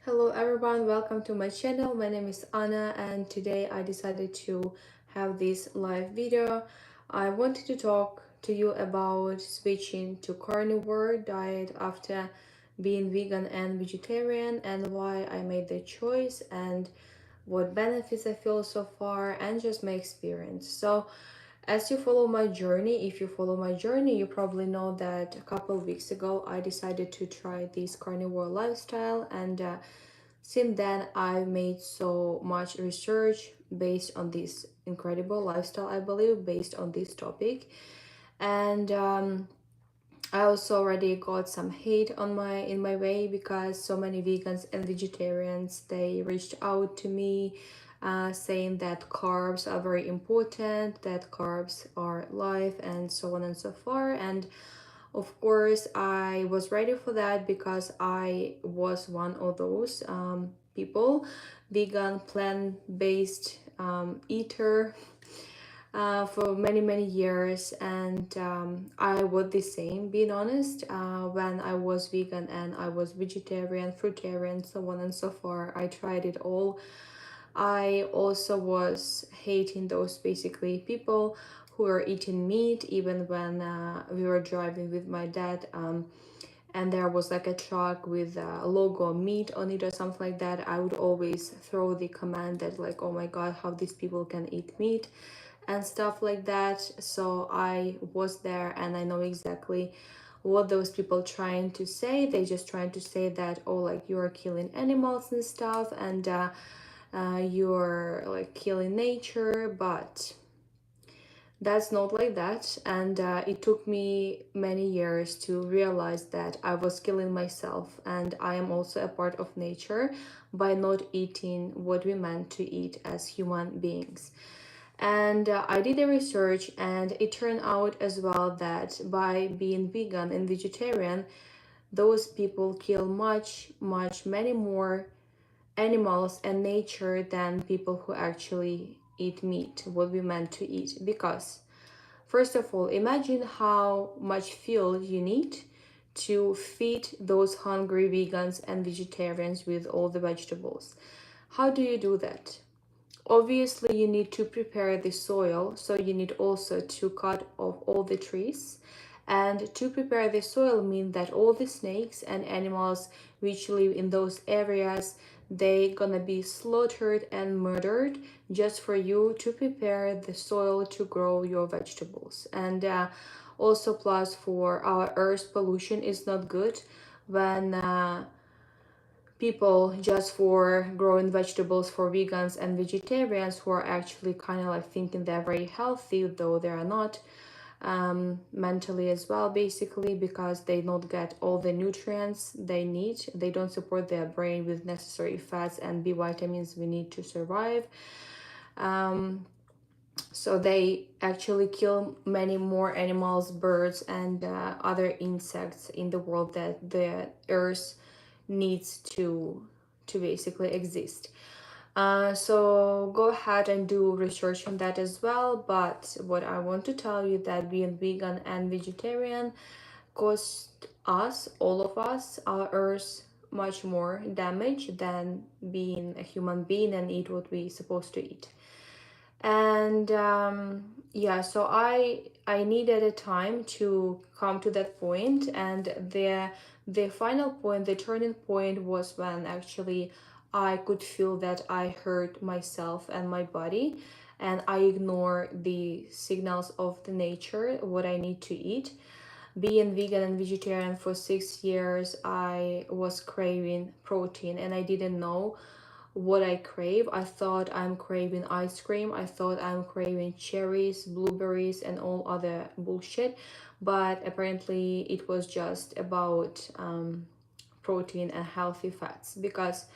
Hello everyone, welcome to my channel. My name is Anna and today I decided to have this live video. I wanted to talk to you about switching to carnivore diet after being vegan and vegetarian and why I made the choice and what benefits I feel so far and just my experience. So as you follow my journey, if you follow my journey, you probably know that a couple of weeks ago I decided to try this carnivore lifestyle, and since then I've made so much research based on this incredible lifestyle, I believe, based on this topic. And I also already got some hate on my in my way because so many vegans and vegetarians they reached out to me saying that carbs are very important, that carbs are life, and so on and so forth. And of course, I was ready for that because I was one of those people, vegan, plant-based eater for many years, and I was the same, being honest, when I was vegan and I was vegetarian, fruitarian, so on and so forth. I tried it all. I also was hating those basically people who were eating meat even when we were driving with my dad, and there was like a truck with a logo meat on it or something like that. I would always throw the comment that like, oh my god, how these people can eat meat and stuff like that. So I was there and I know exactly what those people trying to say. They just trying to say that, oh, like you are killing animals and stuff, and you're like killing nature, but that's not like that. And it took me many years to realize that I was killing myself, and I am also a part of nature by not eating what we meant to eat as human beings. And I did the research, and it turned out as well that by being vegan and vegetarian, those people kill many more animals and nature than people who actually eat meat, what we meant to eat. Because, first of all, imagine how much fuel you need to feed those hungry vegans and vegetarians with all the vegetables. How do you do that? Obviously, you need to prepare the soil, so you need also to cut off all the trees. And to prepare the soil means that all the snakes and animals which live in those areas, they gonna be slaughtered and murdered just for you to prepare the soil to grow your vegetables. And also, plus for our earth, pollution is not good when people just for growing vegetables for vegans and vegetarians who are actually kind of like thinking they're very healthy, though they are not, mentally as well, basically, because they don't get all the nutrients they need. They don't support their brain with necessary fats and B vitamins we need to survive. So they actually kill many more animals, birds, and other insects in the world that the earth needs to basically exist. So go ahead and do research on that as well. But what I want to tell you that being vegan and vegetarian cost us, all of us, our earth much more damage than being a human being and eat what we supposed to eat. And yeah, so I needed a time to come to that point, and the final point, the turning point, was when actually I could feel that I hurt myself and my body, and I ignore the signals of the nature, what I need to eat. Being vegan and vegetarian for 6 years, I was craving protein and I didn't know what I crave. I thought I'm craving ice cream. I thought I'm craving cherries, blueberries, and all other bullshit. But apparently, it was just about protein and healthy fats, because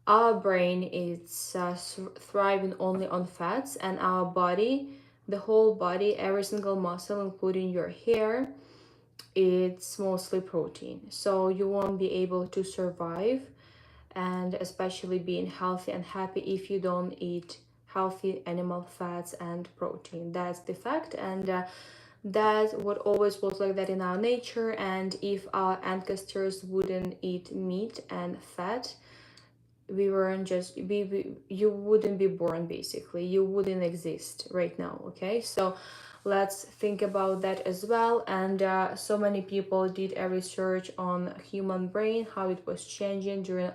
our brain is thriving only on fats, and our body, the whole body, every single muscle, including your hair, it's mostly protein. So you won't be able to survive and especially being healthy and happy if you don't eat healthy animal fats and protein. That's the fact, and that what always was like that in our nature. And if our ancestors wouldn't eat meat and fat, we weren't just you wouldn't be born, basically you wouldn't exist right now. Okay, so let's think about that as well. And so many people did a research on human brain, how it was changing during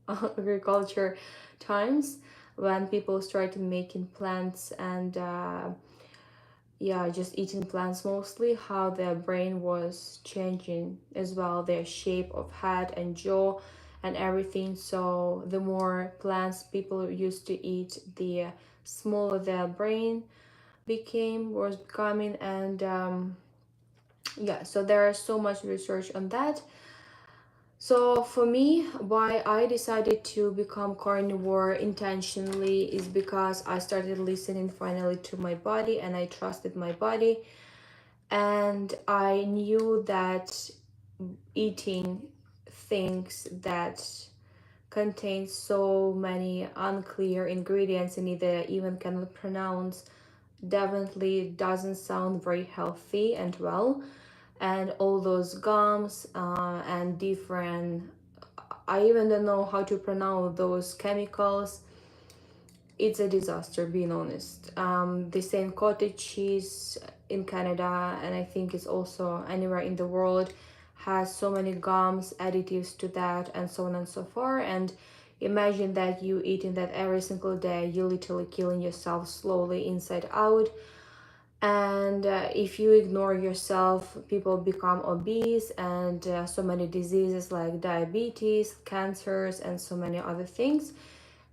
agriculture times, when people started making plants and yeah, just eating plants mostly, how their brain was changing as well, their shape of head and jaw and everything. So the more plants people used to eat, the smaller their brain was becoming. And yeah, so there is so much research on that. So for me, why I decided to become carnivore intentionally is because I started listening finally to my body, and I trusted my body. And I knew that eating things that contain so many unclear ingredients in it that I even cannot pronounce definitely doesn't sound very healthy and well. And all those gums and different, I even don't know how to pronounce those chemicals. It's a disaster, being honest. The same cottage cheese in Canada, and I think it's also anywhere in the world, has so many gums, additives to that, and so on and so forth. And imagine that you eating that every single day, you literally killing yourself slowly inside out. And if you ignore yourself, people become obese, and so many diseases like diabetes, cancers, and so many other things.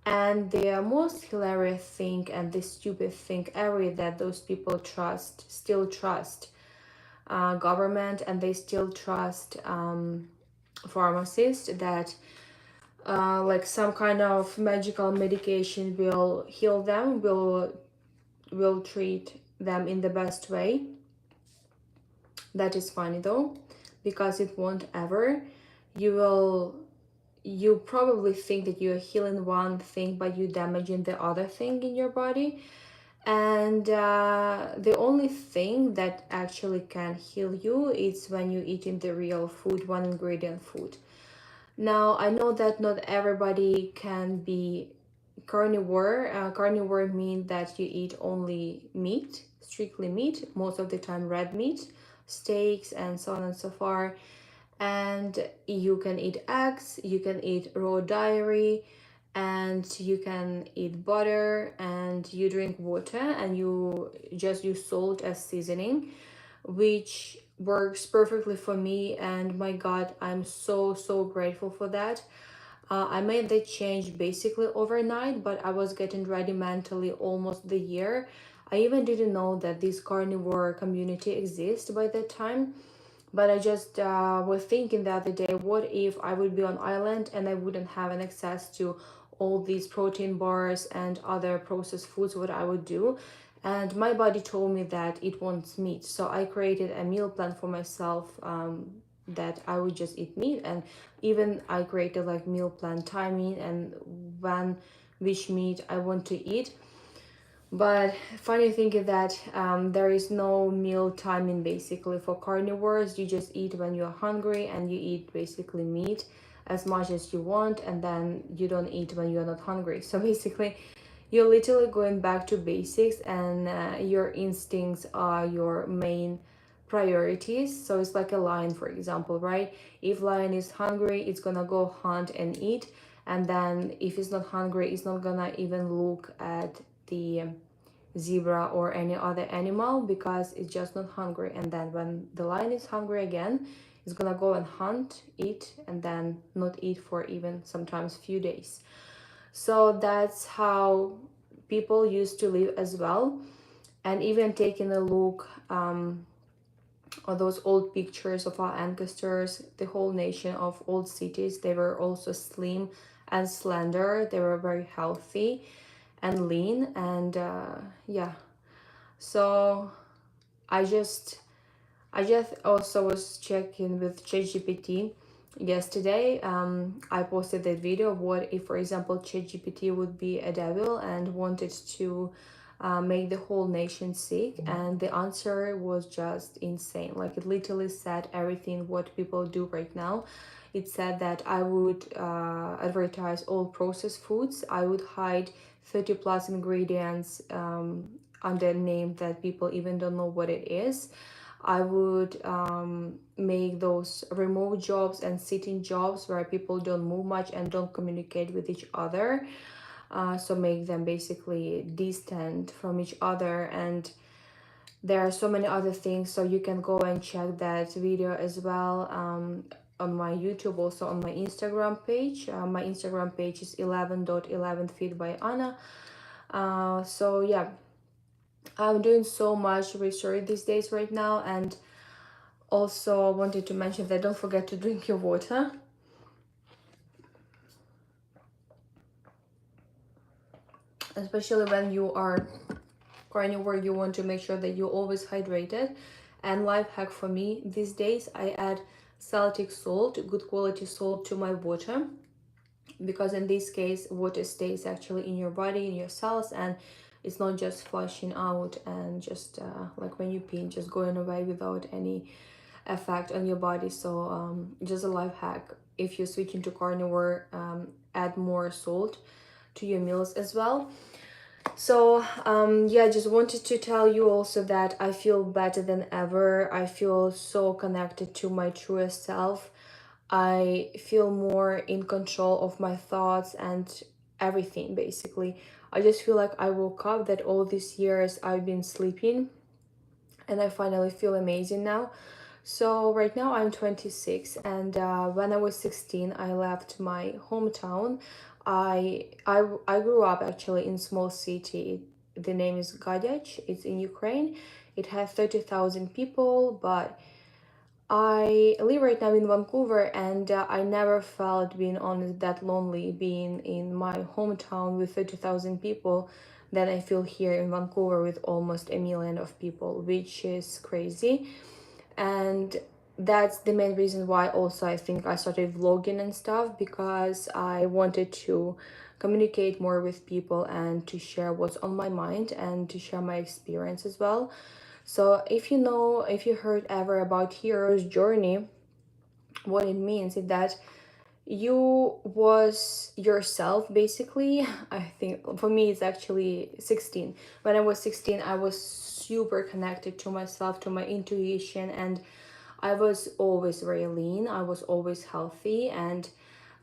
And the most hilarious thing and the stupid thing ever, that those people still trust government, and they still trust pharmacists, that like some kind of magical medication will heal them, will treat them in the best way. That is funny though, because it won't ever. You probably think that you're healing one thing, but you're damaging the other thing in your body. And the only thing that actually can heal you is when you're eating the real food, one ingredient food. Now, I know that not everybody can be carnivore. Carnivore means that you eat only meat, strictly meat, most of the time red meat, steaks, and so on and so forth. And you can eat eggs, you can eat raw dairy, and you can eat butter, and you drink water, and you just use salt as seasoning, which works perfectly for me. And my god, I'm so grateful for that. I made that change basically overnight, but I was getting ready mentally almost the year. I even didn't know that this carnivore community exists by that time. But I just was thinking the other day, what if I would be on island and I wouldn't have an access to all these protein bars and other processed foods, what I would do? And my body told me that it wants meat. So I created a meal plan for myself, that I would just eat meat. And even I created like meal plan timing and when, which meat I want to eat. But funny thing is that there is no meal timing basically for carnivores. You just eat when you're hungry, and you eat basically meat as much as you want, and then you don't eat when you're not hungry. So basically, you're literally going back to basics, and your instincts are your main priorities. So it's like a lion, for example, right? If lion is hungry, it's gonna go hunt and eat. And then if it's not hungry, it's not gonna even look at the zebra or any other animal, because it's just not hungry. And then when the lion is hungry again, it's gonna go and hunt, eat, and then not eat for even sometimes few days. So that's how people used to live as well. And even taking a look at those old pictures of our ancestors, the whole nation of old cities, they were also slim and slender. They were very healthy and lean. And yeah, so I just also was checking with ChatGPT yesterday. I posted that video of what if, for example, ChatGPT would be a devil and wanted to make the whole nation sick, and the answer was just insane. Like, it literally said everything what people do right now. it said that I would advertise all processed foods. I would hide 30 plus ingredients under a name that people even don't know what it is. I would make those remote jobs and sitting jobs where people don't move much and don't communicate with each other. So make them basically distant from each other. And there are so many other things, so you can go and check that video as well on my YouTube, also on my Instagram page. My Instagram page is 11.11feet by Anna. So yeah, I'm doing so much research these days right now. And also wanted to mention that don't forget to drink your water, especially when you are carnivore. You want to make sure that you're always hydrated. And life hack for me these days, I add Celtic salt, good quality salt, to my water, because in this case water stays actually in your body, in your cells, and it's not just flushing out and just like when you pee, just going away without any effect on your body. So just a life hack: if you're switching to carnivore, add more salt to your meals as well. So yeah, just wanted to tell you also that I feel better than ever. I feel so connected to my truest self. I feel more in control of my thoughts and everything basically. I just feel like I woke up, that all these years I've been sleeping, and I finally feel amazing now. So right now I'm 26, and when I was 16, I left my hometown. I grew up actually in small city. The name is Gadych. It's in Ukraine. It has 30,000 people, but I live right now in Vancouver, and I never felt, being honest, that lonely being in my hometown with 30,000 people than I feel here in Vancouver with almost a million of people, which is crazy. And that's the main reason why also I think I started vlogging and stuff, because I wanted to communicate more with people and to share what's on my mind and to share my experience as well. So if you know, if you heard ever about hero's journey, what it means is that you was yourself basically. I think for me it's actually 16. When I was 16, I was super connected to myself, to my intuition, and I was always very lean. I was always healthy, and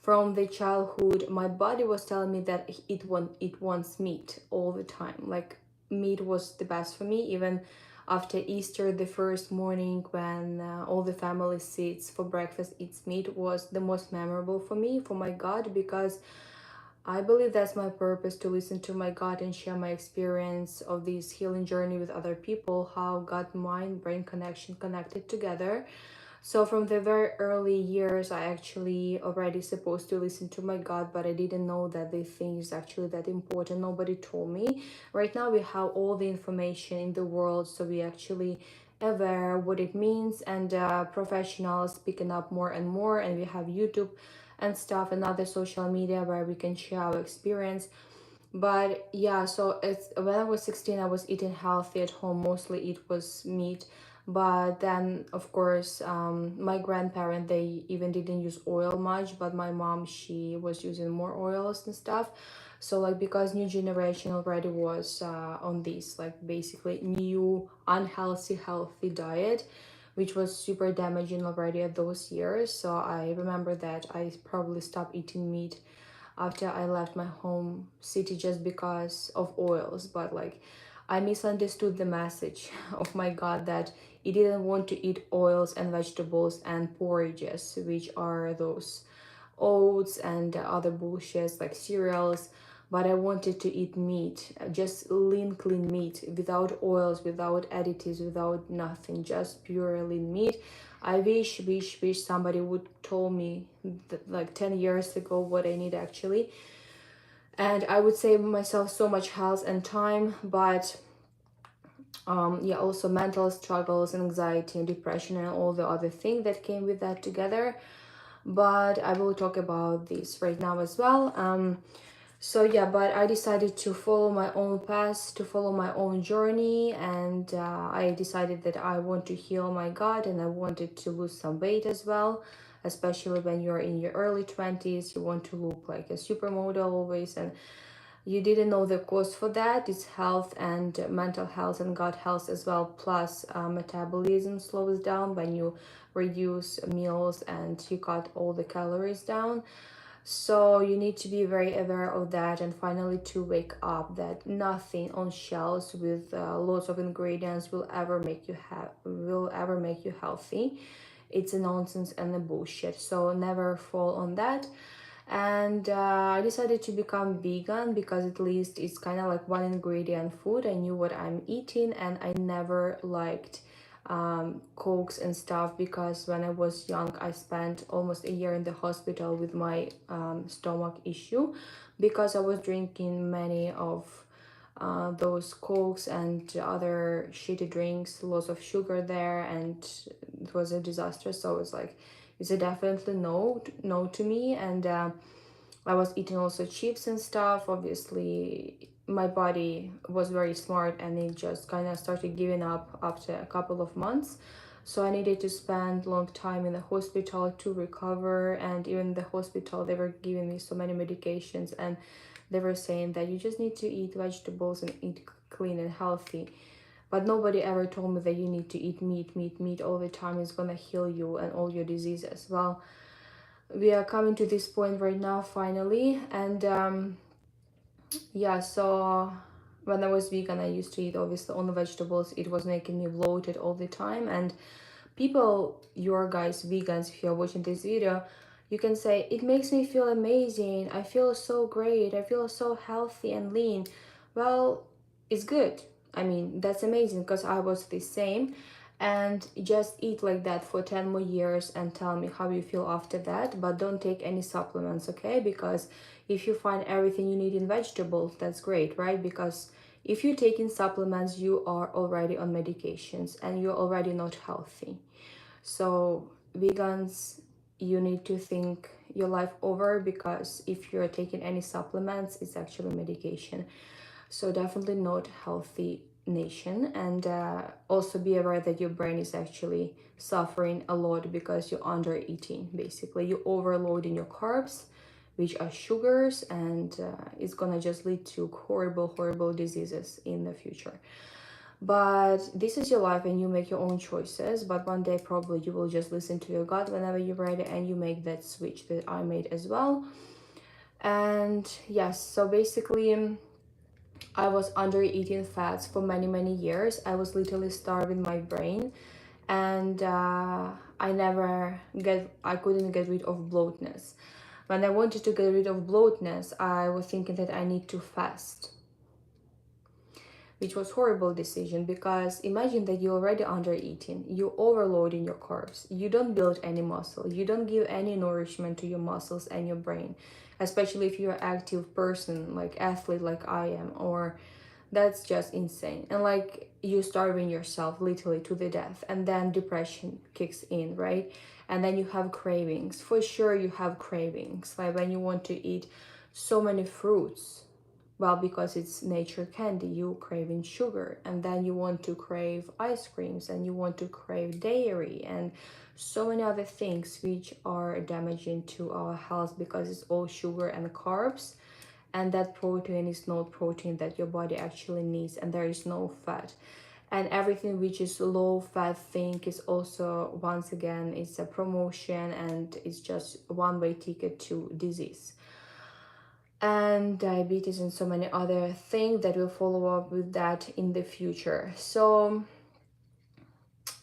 from the childhood my body was telling me that it wants meat all the time. Like meat was the best for me. Even after Easter, the first morning when all the family sits for breakfast, eats meat, was the most memorable for me, for my gut, because I believe that's my purpose, to listen to my gut and share my experience of this healing journey with other people, how gut, mind, brain connection connected together. So from the very early years, I actually already supposed to listen to my gut, but I didn't know that the thing is actually that important. Nobody told me. Right now we have all the information in the world, so we actually aware what it means, and professionals picking up more and more, and we have YouTube and stuff and other social media where we can share our experience. But yeah, so it's when I was 16, I was eating healthy at home. Mostly it was meat. But then, of course, my grandparent, they even didn't use oil much. But my mom, she was using more oils and stuff. So like, because new generation already was on this like basically new unhealthy healthy diet, which was super damaging already at those years. So I remember that I probably stopped eating meat after I left my home city just because of oils. But like, I misunderstood the message of my God that it didn't want to eat oils and vegetables and porridges, which are those oats and other bullshits like cereals. But I wanted to eat meat, just lean, clean meat, without oils, without additives, without nothing, just pure lean meat. I wish somebody would told me that, like 10 years ago, what I need actually. And I would save myself so much health and time. But yeah, also mental struggles, anxiety and depression and all the other things that came with that together. But I will talk about this right now as well. So yeah, but I decided to follow my own path, to follow my own journey, and I decided that I want to heal my gut and I wanted to lose some weight as well. especially when you're in your early 20s. You want to look like a supermodel always, and you didn't know the cause for that. It's health and mental health and gut health as well, plus metabolism slows down when you reduce meals and you cut all the calories down. So you need to be very aware of that, and finally to wake up that nothing on shelves with lots of ingredients will ever make you healthy. It's a nonsense and a bullshit. So never fall on that. And I decided to become vegan because at least it's kind of like one ingredient food. I knew what I'm eating, and I never liked cokes and stuff, because when I was young I spent almost a year in the hospital with my stomach issue because I was drinking many of those cokes and other shitty drinks, lots of sugar there, and it was a disaster. So it's like, it's a definitely no to me. And I was eating also chips and stuff. Obviously, my body was very smart and it just kind of started giving up after a couple of months. So I needed to spend long time in the hospital to recover. And even in the hospital, they were giving me so many medications, and they were saying that you just need to eat vegetables and eat clean and healthy. But nobody ever told me that you need to eat meat all the time. It's gonna heal you and all your diseases. Well, we are coming to this point right now finally. And yeah, so when I was vegan I used to eat obviously only vegetables. It was making me bloated all the time. And people, your guys vegans, if you're watching this video, you can say it makes me feel amazing, I feel so great, I feel so healthy and lean. Well, it's good. I mean, that's amazing, because I was the same. And just eat like that for 10 more years and tell me how you feel after that. But don't take any supplements, okay? Because if you find everything you need in vegetables, that's great, right? Because if you're taking supplements, you are already on medications and you're already not healthy. So vegans, you need to think your life over, because if you're taking any supplements, it's actually medication. So definitely not healthy nation. And also be aware that your brain is actually suffering a lot because you're under eating. Basically, you're overloading your carbs, which are sugars, and it's gonna just lead to horrible diseases in the future. But this is your life and you make your own choices. But one day probably you will just listen to your gut whenever you're ready, and you make that switch that I made as well. And yes, so basically I was under eating fats for many years. I was literally starving my brain. And I couldn't get rid of bloatness. When I wanted to get rid of bloatness, I was thinking that I need to fast, which was horrible decision, because imagine that you're already under eating, you're overloading your carbs, you don't build any muscle, you don't give any nourishment to your muscles and your brain, especially if you're an active person, like athlete like I am. Or that's just insane. And like, you starving yourself literally to the death, and then depression kicks in, right? And then you have cravings. For sure you have cravings, like when you want to eat so many fruits. Well, because it's nature candy, you craving sugar, and then you want to crave ice creams, and you want to crave dairy, and so many other things which are damaging to our health, because it's all sugar and carbs. And that protein is not protein that your body actually needs, and there is no fat. And everything which is low fat thing is also, once again, it's a promotion, and it's just one way ticket to disease and diabetes and so many other things that will follow up with that in the future. So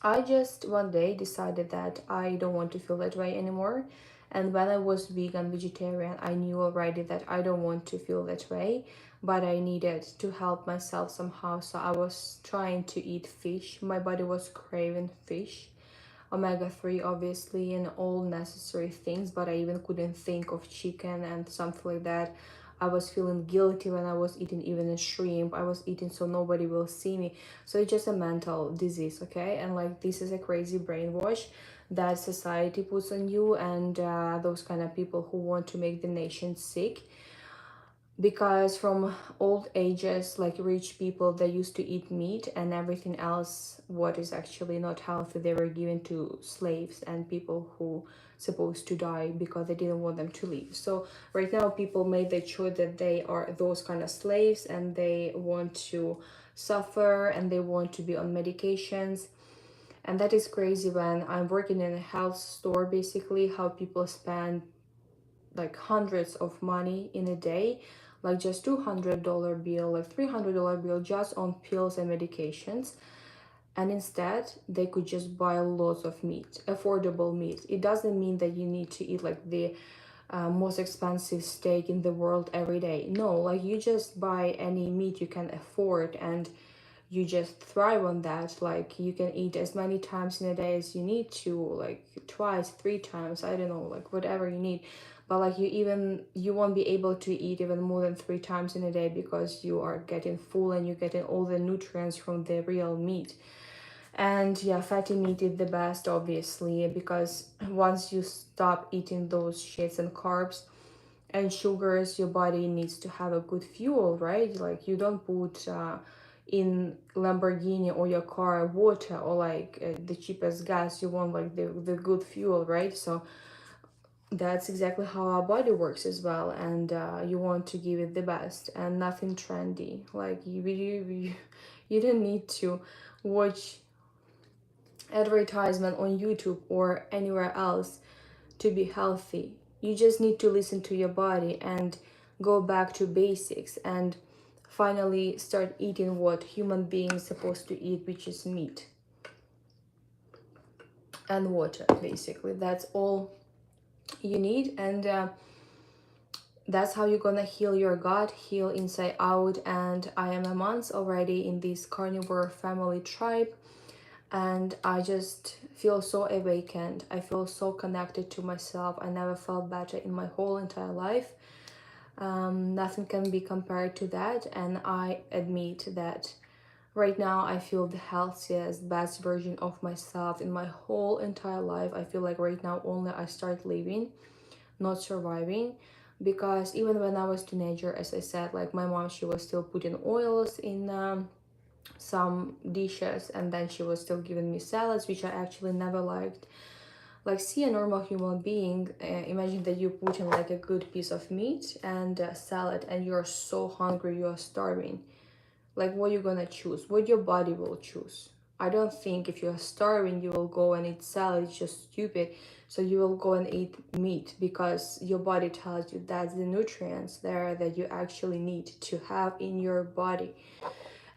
I just one day decided that I don't want to feel that way anymore. And when I was vegan, vegetarian, I knew already that I don't want to feel that way, but I needed to help myself somehow. So I was trying to eat fish. My body was craving fish, omega-3 obviously, and all necessary things, but I even couldn't think of chicken and something like that. I was feeling guilty when I was eating even a shrimp. I was eating so nobody will see me. So it's just a mental disease, okay? And like, this is a crazy brainwash that society puts on you, and those kind of people who want to make the nation sick. because from old ages, like rich people, they used to eat meat, and everything else what is actually not healthy they were given to slaves and people who supposed to die because they didn't want them to live. So right now people made the choice that they are those kind of slaves and they want to suffer and they want to be on medications. And that is crazy. When I'm working in a health store, basically how people spend like hundreds of money in a day, like just $200 bill, like $300 bill just on pills and medications. And instead they could just buy lots of meat, affordable meat. It doesn't mean that you need to eat like the most expensive steak in the world every day. No, like you just buy any meat you can afford and you just thrive on that. Like you can eat as many times in a day as you need to, like twice, three times, I don't know, like whatever you need. But like you won't be able to eat even more than three times in a day because you are getting full and you're getting all the nutrients from the real meat. And yeah, fatty meat is the best, obviously, because once you stop eating those shits and carbs and sugars, your body needs to have a good fuel, right? Like you don't put in Lamborghini or your car water or like the cheapest gas. You want like the good fuel, right? So that's exactly how our body works as well. And you want to give it the best and nothing trendy. Like you don't need to watch advertisement on YouTube or anywhere else to be healthy. You just need to listen to your body and go back to basics and finally start eating what human beings supposed to eat, which is meat and water. Basically, that's all you need. And that's how you're gonna heal your gut, heal inside out. And I am a month already in this carnivore family tribe, and I just feel so awakened. I feel so connected to myself. I never felt better in my whole entire life. Nothing can be compared to that, and I admit that right now I feel the healthiest, best version of myself in my whole entire life. I feel like right now only I start living, not surviving. Because even when I was teenager, as I said, like my mom, she was still putting oils in some dishes, and then she was still giving me salads, which I actually never liked. Like, see a normal human being, imagine that you put in like a good piece of meat and a salad, and you're so hungry, you're starving. Like, what you gonna choose? What your body will choose? I don't think if you're starving you will go and eat salad. It's just stupid. So you will go and eat meat because your body tells you that's the nutrients there that you actually need to have in your body.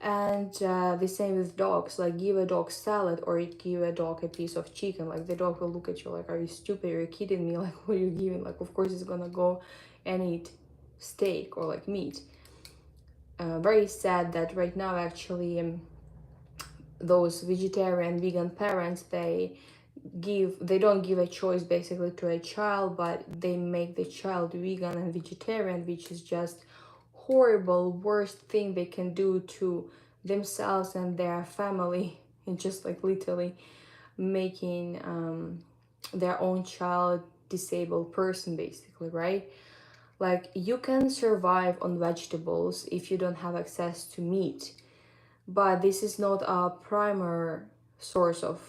And the same with dogs. Like, give a dog salad or give a dog a piece of chicken. Like, the dog will look at you like, are you stupid? Are you kidding me? Like, what are you giving? Like, of course it's gonna go and eat steak or like meat. Very sad that right now actually those vegetarian vegan parents, they don't give a choice basically to a child, but they make the child vegan and vegetarian, which is just horrible, worst thing they can do to themselves and their family. And just like literally making their own child disabled person, basically, right? Like, you can survive on vegetables if you don't have access to meat, but this is not a primary source of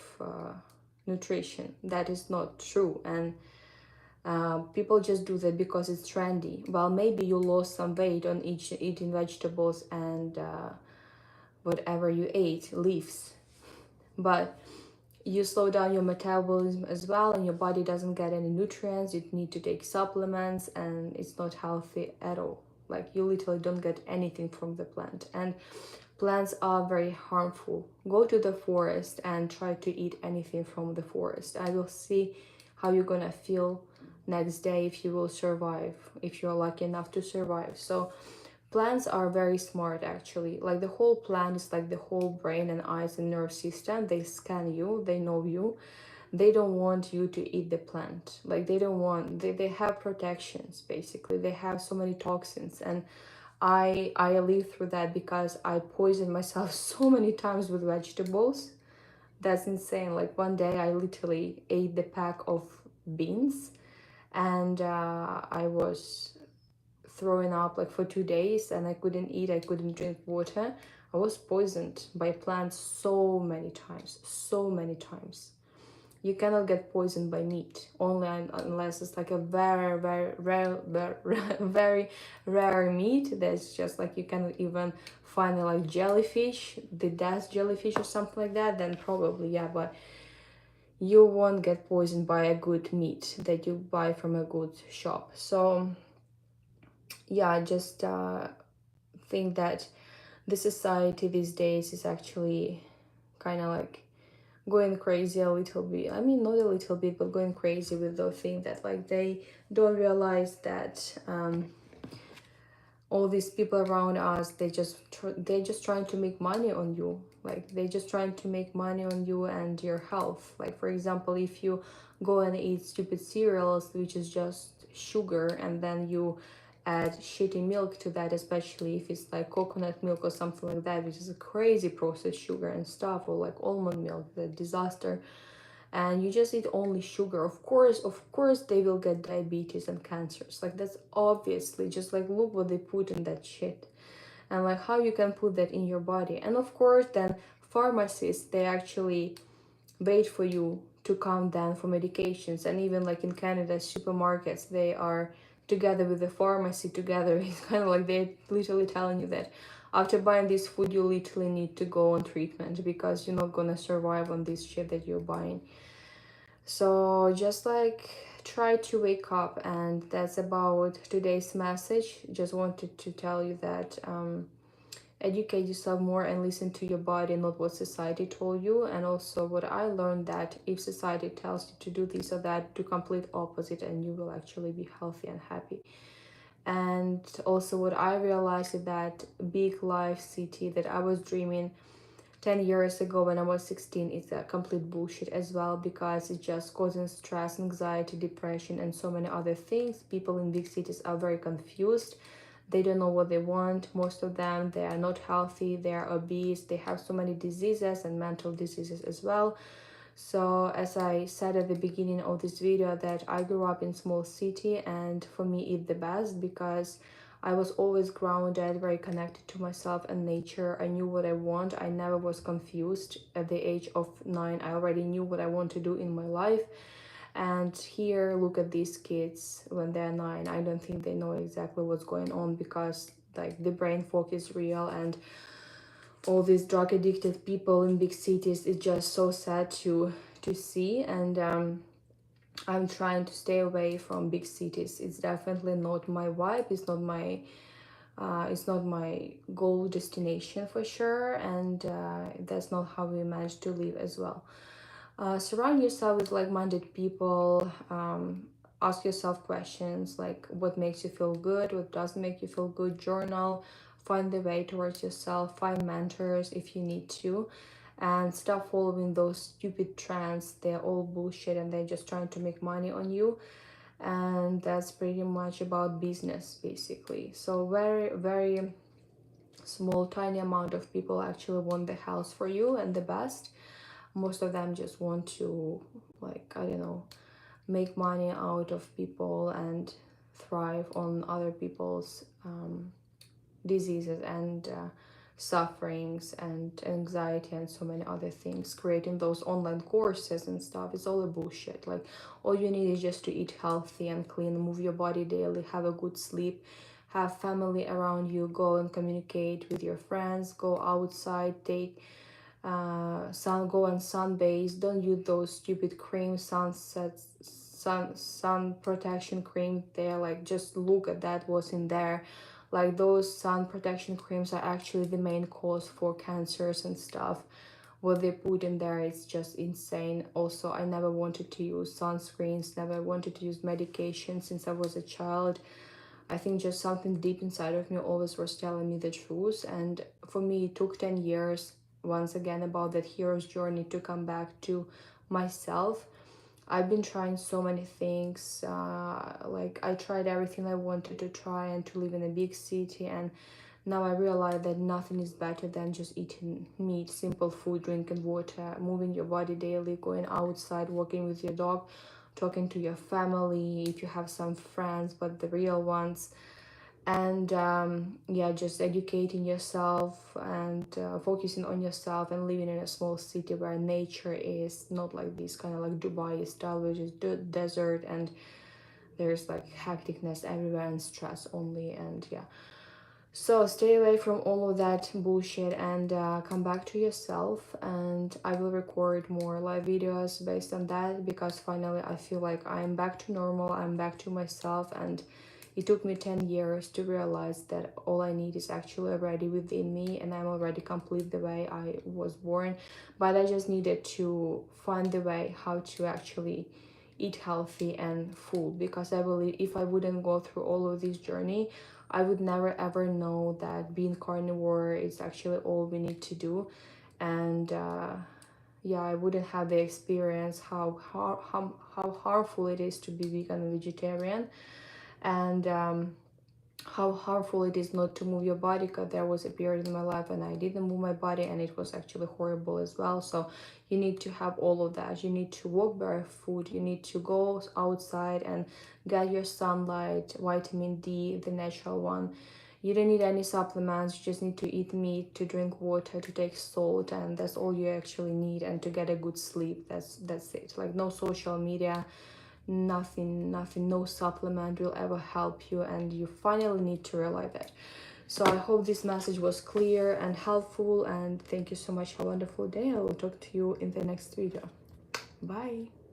nutrition. That is not true. And people just do that because it's trendy. Well, maybe you lost some weight on eating vegetables and whatever you ate, leaves, but you slow down your metabolism as well, and your body doesn't get any nutrients. You need to take supplements, and it's not healthy at all. Like, you literally don't get anything from the plant, and plants are very harmful. Go to the forest and try to eat anything from the forest. I will see how you're gonna feel next day, if you will survive, if you're lucky enough to survive. So plants are very smart, actually. Like, the whole plant is like the whole brain and eyes and nerve system. They scan you, they know you. They don't want you to eat the plant. Like, they don't want, they have protections, basically. They have so many toxins. And I lived through that because I poisoned myself so many times with vegetables. That's insane. Like, one day I literally ate the pack of beans, and I was throwing up like for 2 days, and I couldn't eat, I couldn't drink water. I was poisoned by plants so many times, so many times. You cannot get poisoned by meat, only unless it's like a very, very rare, very rare meat. That's just like you cannot even find like jellyfish, the death jellyfish or something like that. Then probably yeah, but you won't get poisoned by a good meat that you buy from a good shop. So yeah, I just think that the society these days is actually kind of like going crazy a little bit. I mean, not a little bit, but going crazy with the thing that like they don't realize that all these people around us, they're just trying to make money on you. Like they're just trying to make money on you and your health. Like for example, if you go and eat stupid cereals, which is just sugar, and then you add shitty milk to that, especially if it's like coconut milk or something like that, which is a crazy processed sugar and stuff, or like almond milk, the disaster, and you just eat only sugar, of course they will get diabetes and cancers. Like that's obviously just like look what they put in that shit, and like how you can put that in your body. And of course then pharmacists, they actually wait for you to come down for medications. And even like in Canada, supermarkets, they are together with the pharmacy together. It's kind of like they're literally telling you that after buying this food you literally need to go on treatment because you're not gonna survive on this shit that you're buying. So just like try to wake up, and that's about today's message. Just wanted to tell you that educate yourself more and listen to your body, not what society told you. And also what I learned, that if society tells you to do this or that, do complete opposite and you will actually be healthy and happy. And also what I realized is that big life city that I was dreaming 10 years ago when I was 16 is a complete bullshit as well, because it's just causing stress, anxiety, depression, and so many other things. People in big cities are very confused. They don't know what they want. Most of them, they are not healthy, they are obese, they have so many diseases and mental diseases as well. So as I said at the beginning of this video, that I grew up in small city, and for me it's the best because I was always grounded, very connected to myself and nature. I knew what I want. I never was confused. At the age of 9, I already knew what I want to do in my life. And here, look at these kids when they're 9. I don't think they know exactly what's going on, because like the brain fog is real, and all these drug addicted people in big cities is just so sad to see. And I'm trying to stay away from big cities. It's definitely not my vibe. It's not my goal destination for sure, and that's not how we manage to live as well. Surround yourself with like-minded people. Ask yourself questions like what makes you feel good, what doesn't make you feel good. Journal, find the way towards yourself, find mentors if you need to, and stop following those stupid trends. They're all bullshit and they're just trying to make money on you. And that's pretty much about business basically. So very, very small, tiny amount of people actually want the house for you and the best. Most of them just want to, like, I don't know, make money out of people and thrive on other people's diseases and sufferings and anxiety and so many other things. Creating those online courses and stuff is all a bullshit. Like all you need is just to eat healthy and clean, move your body daily, have a good sleep, have family around you, go and communicate with your friends, go outside, take go and sunbathe. Don't use those stupid cream, sun protection cream. They're like, just look at that, what's in there. Like those sun protection creams are actually the main cause for cancers and stuff. What they put in there is just insane. Also, I never wanted to use sunscreens, never wanted to use medication since I was a child. I think just something deep inside of me always was telling me the truth. And for me, it took 10 years, once again, about that hero's journey to come back to myself. I've been trying so many things. Like I tried everything I wanted to try and to live in a big city. And now I realize that nothing is better than just eating meat, simple food, drinking water, moving your body daily, going outside, walking with your dog, talking to your family, if you have some friends, but the real ones, and yeah, just educating yourself and focusing on yourself, and living in a small city where nature is not like this kind of like Dubai style, which is desert, and there's like hecticness everywhere and stress only. And yeah, so stay away from all of that bullshit and come back to yourself. And I will record more live videos based on that, because finally I feel like I'm back to normal, I'm back to myself. And it took me 10 years to realize that all I need is actually already within me, and I'm already complete the way I was born. But I just needed to find the way how to actually eat healthy and full, because I believe if I wouldn't go through all of this journey, I would never ever know that being carnivore is actually all we need to do. And yeah, I wouldn't have the experience how harmful it is to be vegan and vegetarian. And how harmful it is not to move your body, because there was a period in my life when I didn't move my body, and it was actually horrible as well. So you need to have all of that. You need to walk barefoot, you need to go outside and get your sunlight, vitamin D, the natural one. You don't need any supplements, you just need to eat meat, to drink water, to take salt, and that's all you actually need. And to get a good sleep, that's it. Like no social media, nothing, no supplement will ever help you, and you finally need to realize that. So I hope this message was clear and helpful, and thank you so much. Have a wonderful day. I will talk to you in the next video. Bye.